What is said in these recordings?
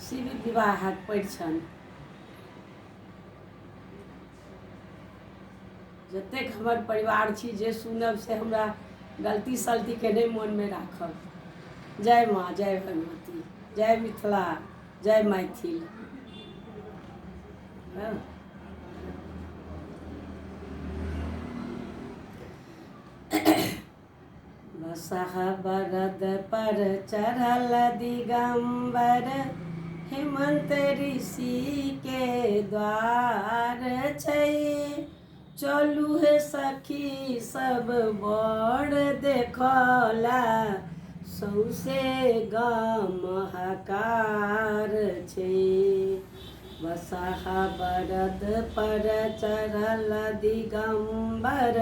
शिव विवाहक परिछन जतेक हमर परिवार छी जे सुनब से हमरा गलती सलती के नहीं मन में राखब। जय माँ, जय भगवती, जय मिथिला, जय मैथिल। हाँ। बसहा बरद पर चढ़ल दिगंबर, हेमंत ऋषि के द्वार छै। चलू हे सखी सब बड़ देखला, सौसे गाम हकार छै। बसहा बरद पर चढ़ल दिगंबर,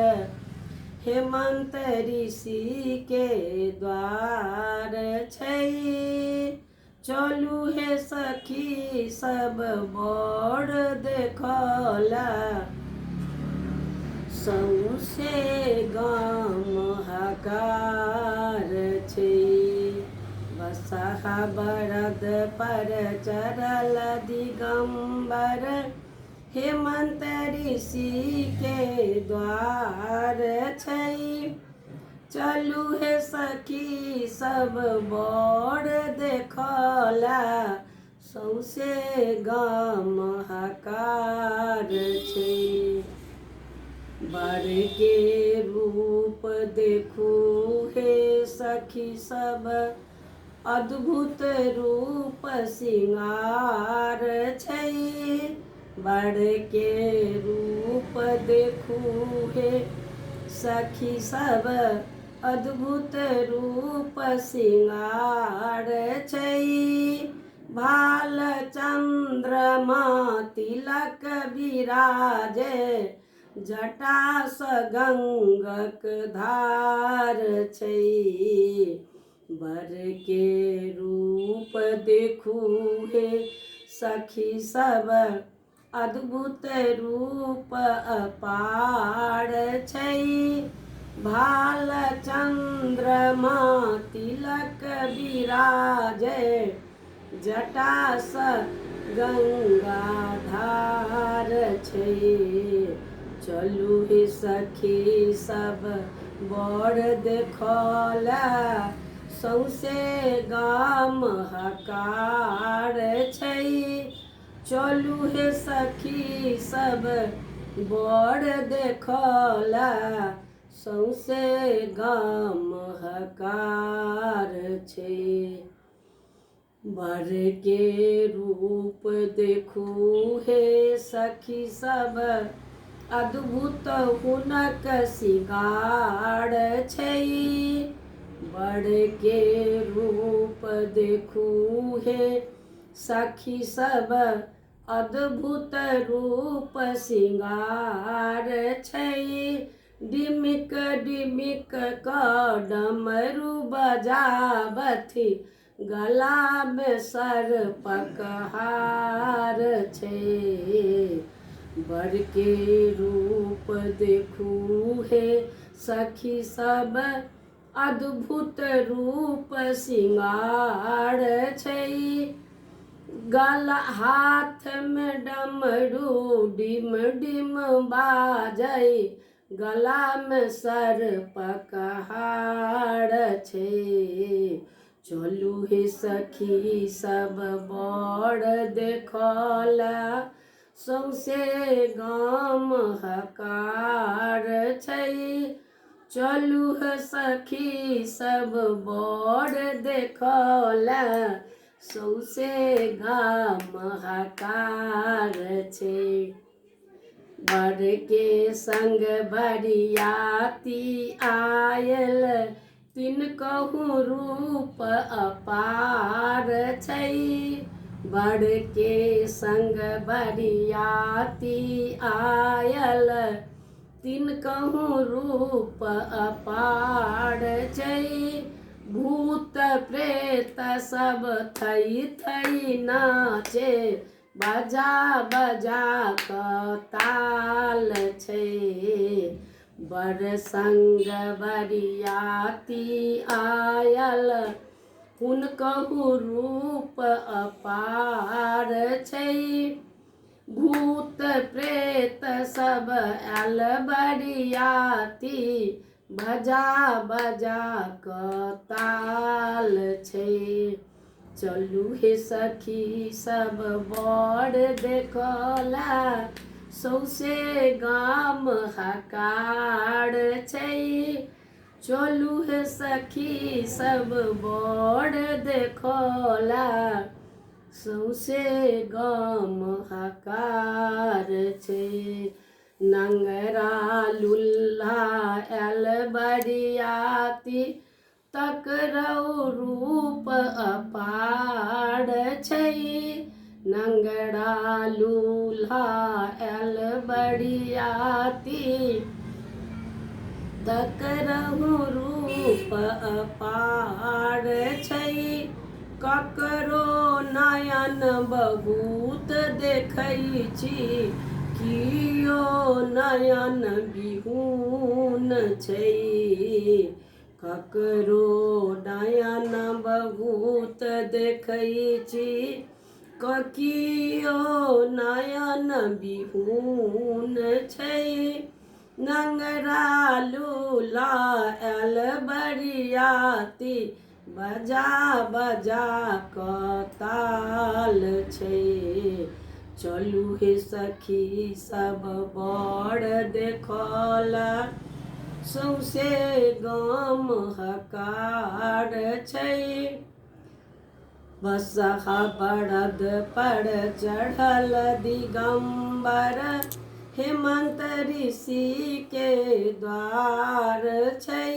हेमंत ऋषि के द्वार छै। चलू हे सखी सब बड़ देखला, सौसे गाम हकार छै। बसहा बरद पर चढ़ल दिगंबर, हेमंत ऋषि के द्वार छै। चलू हे सखी सब बड़ देखला, सौसे गाम हकार छै। बर के रूप देखू हे सखी सब, अद्भुत रूप सिंगार छै। बर के रूप देखू हे सखी सब, अद्भुत रूप सिंगार छै। भाल चंद्रमा तिलक विराजे, जटा स गंगक धार छै। बर के रूप देखू हे सखी सब, अद्भुत रूप अपार छै। भाल चंद्रमा तिलक विराजे, जटा स गंगा धार छै। चलू हे सखी सब बड़ देखला, सौसे गाम हकार छै। चलू हे सखी सब बड़ देखला, सौसे गाम हकार छै। बर के रूप देखू हे सखी सब, अद्भुत हुनक सिंगार छै। बर के रूप देखू हे सखी सब, अद्भुत रूप सिंगार छै। डिमिक डिमिक क डमरू बजाबथि, गला में सर्पक हार छै। बर के रूप देखू हे सखी सब, अद्भुत रूप सिंगार छै। गला हाथ में डमरू डिम डिम बाजै, गला में सर्पक हार छै। चलू हे सखी सब बड़ देखला, सौसे गाम हकार छै। चलू हे सखी सब बड़ देखला, सौसे गाम हकार छै। बर के संग बरियाती आयल, तिनकहु रूप अपार छै। बर के संग बरियाती आयल, तिनकहु रूप अपार छै। भूत प्रेत सब थई थई नाचे, बजा बजा क ताल छै। बर संग बरियाती आयल, हुनकहु रूप अपार छै। भूत प्रेत सब आयल बरियाती, बजा बजा क ताल छै। चलू हे सखी सब बड़ देखला, सौसे गाम हकार छै। चलू हे सखी सब बड़ देखला, सौसे गाम हकार छै। नंगरा लुल्हा आयल बरियाती, तकरौ रूप अपार छै। नंगरा लूल्हा आयल बरियाती, तकरहु रूप अपार छै। ककरो नयन बहुत देखै छी, कियो नयन बिहुन छै। ककरो नयन बहुत देखै छी, कियो नयन बिहुन छै। नंगरा लूल्हा आयल बरियाती, बजा बजा क ताल छै। चलू हे सखी सब बड़ देखला, सौसे गाम हकार छै। बसहा बड़द पर चढ़ल दिगंबर, हेमंत ऋषि के द्वार छै।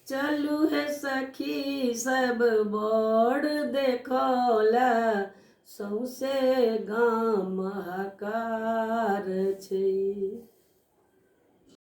चलू हे सखी सब बड़ देखला, सौसे गाम हकार छै।